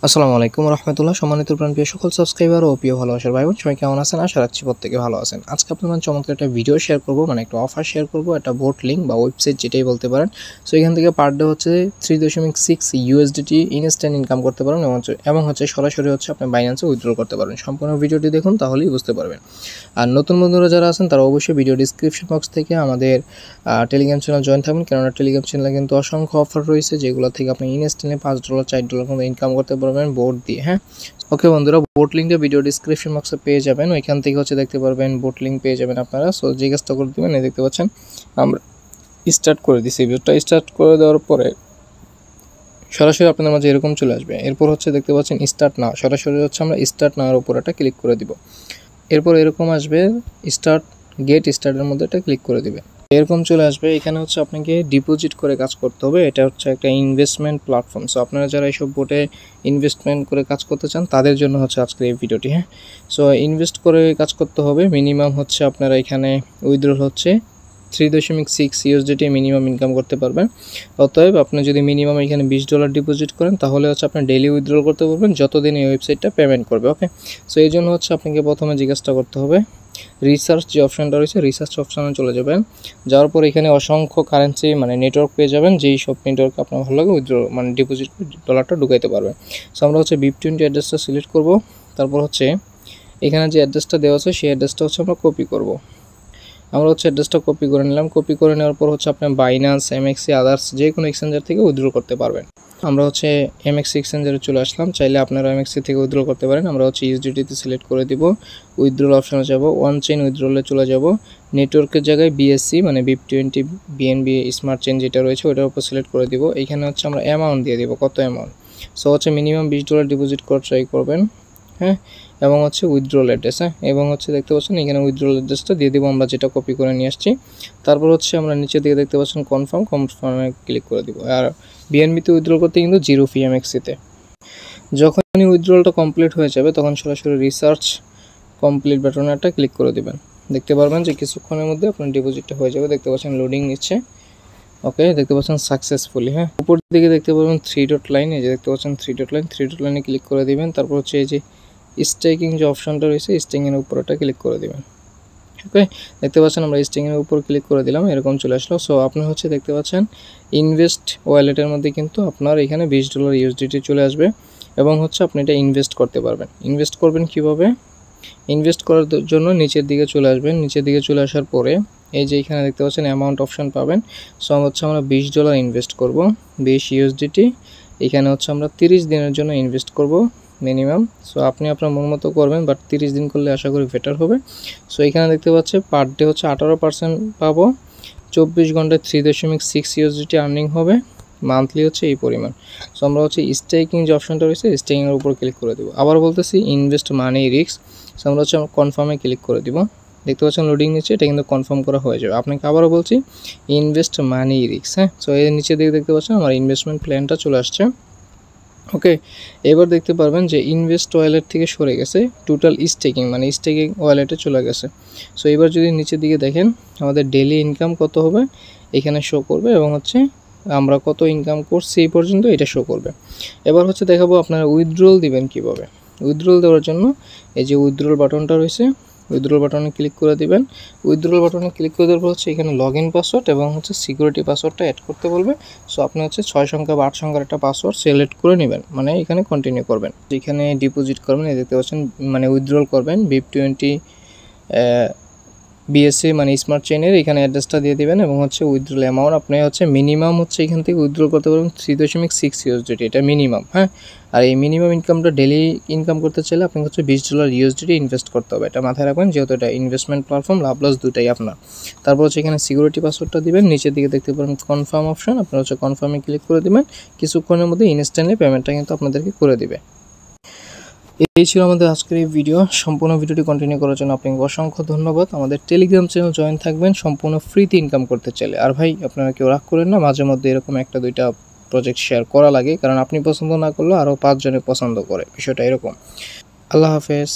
আসসালামু আলাইকুম রহমতুল্লাহ। সম্মানিত প্রিয় সকল সাবস্ক্রাইবার ও প্রিয় ভালোবাসার ভাই বোন সবাই কেমন আছেন? আশা রাখছি প্রত্যেকে ভালো আছেন। আজকে আপনাদের চমৎকার একটা ভিডিও শেয়ার করব, মানে একটা অফার শেয়ার করব, একটা বোট লিঙ্ক বা ওয়েবসাইট যেটাই বলতে পারেন। সো এখান থেকে পার ডে হচ্ছে 3.6 ইউএসডিটি ইনস্ট্যান্ট ইনকাম করতে পারেন এবং হচ্ছে সরাসরি হচ্ছে আপনি বাইন্যান্সে উইথড্র করতে পারবেন। সম্পূর্ণ ভিডিওটি দেখুন, তাহলেই বুঝতে পারবেন। আর নতুন বন্ধুরা যারা আছেন তারা অবশ্যই ভিডিও ডিসক্রিপশন বক্স থেকে আমাদের টেলিগ্রাম চ্যানেল জয়েন থাকবেন, কেননা টেলিগ্রাম চ্যানেলে কিন্তু অসংখ্য অফার রয়েছে, যেগুলো থেকে আপনি ইনস্ট্যান্টলি $5 $4 মতো ইনকাম করতে পারবেন বোট দিয়ে। হ্যাঁ, ওকে বন্ধুরা, বোট লিঙ্কটা ভিডিও ডিসক্রিপশন বক্সে পেয়ে যাবেন। ওইখান থেকে হচ্ছে দেখতে পারবেন বোট লিঙ্ক পেয়ে যাবেন আপনারা। সো যে কাজটা করে দেবেন, এই দেখতে পাচ্ছেন আমরা স্টার্ট করে দিচ্ছি। ভিডিওটা স্টার্ট করে দেওয়ার পরে সরাসরি আপনাদের মাঝে এরকম চলে আসবে। এরপর হচ্ছে দেখতে পাচ্ছেন স্টার্ট নাও, সরাসরি হচ্ছে আমরা স্টার্ট নাওয়ার উপর একটা ক্লিক করে দিব। এরপর এরকম আসবে গেট স্টার্টের মধ্যে একটা ক্লিক করে দিবে। এরকম চলে আসবে। এখানে হচ্ছে আপনাকে ডিপোজিট করে কাজ করতে হবে। এটা হচ্ছে একটা ইনভেস্টমেন্ট প্ল্যাটফর্ম। সো আপনারা যারা এইসব বোটে ইনভেস্টমেন্ট করে কাজ করতে চান তাদের জন্য হচ্ছে আজকের এই ভিডিওটি। হ্যাঁ, সো ইনভেস্ট করে কাজ করতে হবে। মিনিমাম হচ্ছে আপনারা এখানে উইথড্রল হচ্ছে 3.6 ইউএসডিটি মিনিমাম ইনকাম করতে পারবেন। অতএব আপনি যদি মিনিমাম এখানে $20 ডিপোজিট করেন, তাহলে হচ্ছে আপনি ডেইলি উইথড্রল করতে পারবেন যতদিন এই ওয়েবসাইটটা পেমেন্ট করবে। ওকে, সো এই জন্য হচ্ছে আপনাকে প্রথমে জিজ্ঞাসা করতে হবে রিসার্চ যে অপশানটা রয়েছে, রিসার্চ অপশানে চলে যাবেন। যাওয়ার পর এখানে অসংখ্য কারেন্সি মানে নেটওয়ার্ক পেয়ে যাবেন, যেই সব নেটওয়ার্ক আপনার ভালো লাগে উইথড্র মানে ডিপোজিট ডলারটা ঢুকাইতে পারবেন। সো আমরা হচ্ছে BIP20 অ্যাড্রেসটা সিলেক্ট করব। তারপর হচ্ছে এখানে যে অ্যাড্রেসটা দেওয়া আছে সেই অ্যাড্রেসটা হচ্ছে আমরা কপি করব। আমরা হচ্ছে অ্যাড্রেসটা কপি করে নিলাম। কপি করে নেওয়ার পর হচ্ছে আপনি বাইন্যান্স, MXC আদার্স যে কোনো এক্সচেঞ্জার থেকে উইথড্র করতে পারবেন। আমরা হচ্ছে MXC এক্সচেঞ্জারে চলে আসলাম। চাইলে আপনারা MXC থেকে উইথড্র করতে পারেন। আমরা হচ্ছে USDT সিলেক্ট করে দিব। উইথড্রল অপশানে যাব, ওয়ান চেইন উইথড্রলে চলে যাব। নেটওয়ার্কের জায়গায় BSC মানে BIP20 BNB স্মার্ট চেইন যেটা রয়েছে ওটার উপর সিলেক্ট করে দিব। এখানে হচ্ছে আমরা অ্যামাউন্ট দিয়ে দিব, কত অ্যামাউন্ট। সো হচ্ছে মিনিমাম $20 ডিপোজিট করে ট্রাই করবেন। হ্যাঁ, এবং হচ্ছে উইথড্রল অ্যাড্রেস। হ্যাঁ, এবং হচ্ছে দেখতে পাচ্ছেন এখানে উইথড্রল অ্যাড্রেসটা দিয়ে দেবো আমরা, যেটা কপি করে নিয়ে আসছি। তারপর হচ্ছে আমরা নিচে দিকে দেখতে পাচ্ছেন কনফার্মে ক্লিক করে দিব। আর BNBতে উইথড্রল করতে কিন্তু 0 ফি, MXCতে যখনই উইথড্রলটা কমপ্লিট হয়ে যাবে তখন সরাসরি রিসার্চ কমপ্লিট বাটনে একটা ক্লিক করে দেবেন। দেখতে পারবেন যে কিছুক্ষণের মধ্যে আপনার ডিপোজিটটা হয়ে যাবে। দেখতে পাচ্ছেন লোডিং নিচ্ছে। ওকে, দেখতে পাচ্ছেন সাকসেসফুলি। হ্যাঁ, উপর দিকে দেখতে পাবেন 3 ডট লাইন, এই যে দেখতে পাচ্ছেন 3 ডট লাইনে ক্লিক করে দিবেন। তারপর হচ্ছে এই যে স্টেকিং যে অপশনটা রয়েছে স্টেকিংয়ের উপর একটা ক্লিক করে দিবেন। ওকে, দেখতে পাচ্ছেন আমরা স্টেকিংয়ের উপর ক্লিক করে দিলাম, এরকম চলে আসলো। সো আপনি হচ্ছে দেখতে পাচ্ছেন ইনভেস্ট ওয়ালেটের মধ্যে কিন্তু আপনার এখানে $20 USDT চলে আসবে এবং হচ্ছে আপনি এটা ইনভেস্ট করতে পারবেন। ইনভেস্ট করবেন কিভাবে? ইনভেস্ট করার জন্য নিচের দিকে চলে আসবেন। নিচের দিকে চলে আসার পরে এই যে এখানে দেখতে পাচ্ছেন অ্যামাউন্ট অপশন পাবেন। সো হচ্ছে আমরা $20 ইনভেস্ট করব, 20 USDT। এখানে হচ্ছে আমরা 30 দিনের জন্য ইনভেস্ট করব মিনিমাম। সো আপনি আপনার মন মতো করবেন, বাট 30 দিন করলে আশা করি বেটার হবে। সো এখানে দেখতে পাচ্ছেন পার ডে হচ্ছে 18% পাবো, 24 ঘন্টায় 3.6 USDT আর্নিং হবে, মান্থলি হচ্ছে এই পরিমাণ। সো আমরা হচ্ছে স্টেকিং যে অপশনটা রয়েছে স্টেকিংয়ের উপর ক্লিক করে দেবো। আবার বলতেছি ইনভেস্ট মানি রিস্ক। সো আমরা হচ্ছে কনফার্মে ক্লিক করে দিব। দেখতে পাচ্ছেন লোডিং নিচ্ছে, এটা কিন্তু কনফার্ম করা হয়ে যাবে। আপনাকে আবারও বলছি ইনভেস্ট মানি রিস্ক। হ্যাঁ, সো এর নিচে দিকে দেখতে পাচ্ছেন আমার ইনভেস্টমেন্ট প্ল্যানটা চলে আসছে। ওকে, এবার দেখতে পারবেন যে ইনভেস্ট ওয়ালেট থেকে সরে গেছে, টোটাল স্টেকিং মানে স্টেকিং ওয়ালেটে চলে গেছে। সো এবার যদি নিচের দিকে দেখেন আমাদের ডেইলি ইনকাম কত হবে এখানে শো করবে এবং হচ্ছে আমরা কত ইনকাম করছি এই পর্যন্ত এটা শো করবে। এবার হচ্ছে দেখাবো আপনারা উইথড্রল দিবেন কিভাবে। উইথড্রল দেওয়ার জন্য এই যে উইথড্রল বাটনটা রয়েছে, উইথড্রল বাটনে ক্লিক করে দিবেন। উইথড্রল বাটনে ক্লিক করে দেওয়ার পর হচ্ছে এখানে লগইন পাসওয়ার্ড এবং হচ্ছে সিকিউরিটি পাসওয়ার্ডটা অ্যাড করতে বলবে। সো আপনি হচ্ছে 6 সংখ্যা বা 8 সংখ্যার একটা পাসওয়ার্ড সিলেক্ট করে নেবেন, মানে এখানে কন্টিনিউ করবেন। এখানে ডিপোজিট করবেন, এই দেখতে পাচ্ছেন মানে উইথড্রল করবেন BIP20 BSC মানে স্মার্ট চেইনের এখানে অ্যাড্রেসটা দিয়ে দিবেন এবং হচ্ছে উইথড্রল অ্যামাউন্ট আপনি হচ্ছে মিনিমাম হচ্ছে এখান থেকে উইথড্রল করতে পারবেন 3.6 USDT, এটা মিনিমাম। হ্যাঁ, আর এই মিনিমাম ইনকামটা ডেলি ইনকাম করতে চাইলে আপনাকে হচ্ছে $20 USDT ইনভেস্ট করতে হবে, এটা মাথায় রাখবেন, যেহেতু এটা ইনভেস্টমেন্ট প্ল্যাটফর্ম, লাভ লস দুটাই আপনার। তারপর হচ্ছে এখানে সিকিউরিটি পাসওয়ার্ডটা দিবেন। নিচের দিকে দেখতে পারেন কনফার্ম অপশন, আপনারা হচ্ছে কনফার্মে ক্লিক করে দিবেন। কিছুক্ষণের মধ্যে ইনস্ট্যান্টলি পেমেন্টটা কিন্তু আপনাদেরকে করে দিবে। এই ছিল আমাদের আজকের এই ভিডিও। সম্পূর্ণ ভিডিওটি কন্টিনিউ করার জন্য আপনাকে অসংখ্য ধন্যবাদ। আমাদের টেলিগ্রাম চ্যানেল জয়েন থাকবেন সম্পূর্ণ ফ্রিতে ইনকাম করতে চাইলে। আর ভাই আপনারা কেউ রাগ করেন না, মাঝে মধ্যে এরকম একটা দুইটা প্রজেক্ট শেয়ার করা লাগে, কারণ আপনি পছন্দ না করলেও আরও 5 জনে পছন্দ করে, বিষয়টা এরকম। আল্লাহ হাফেজ।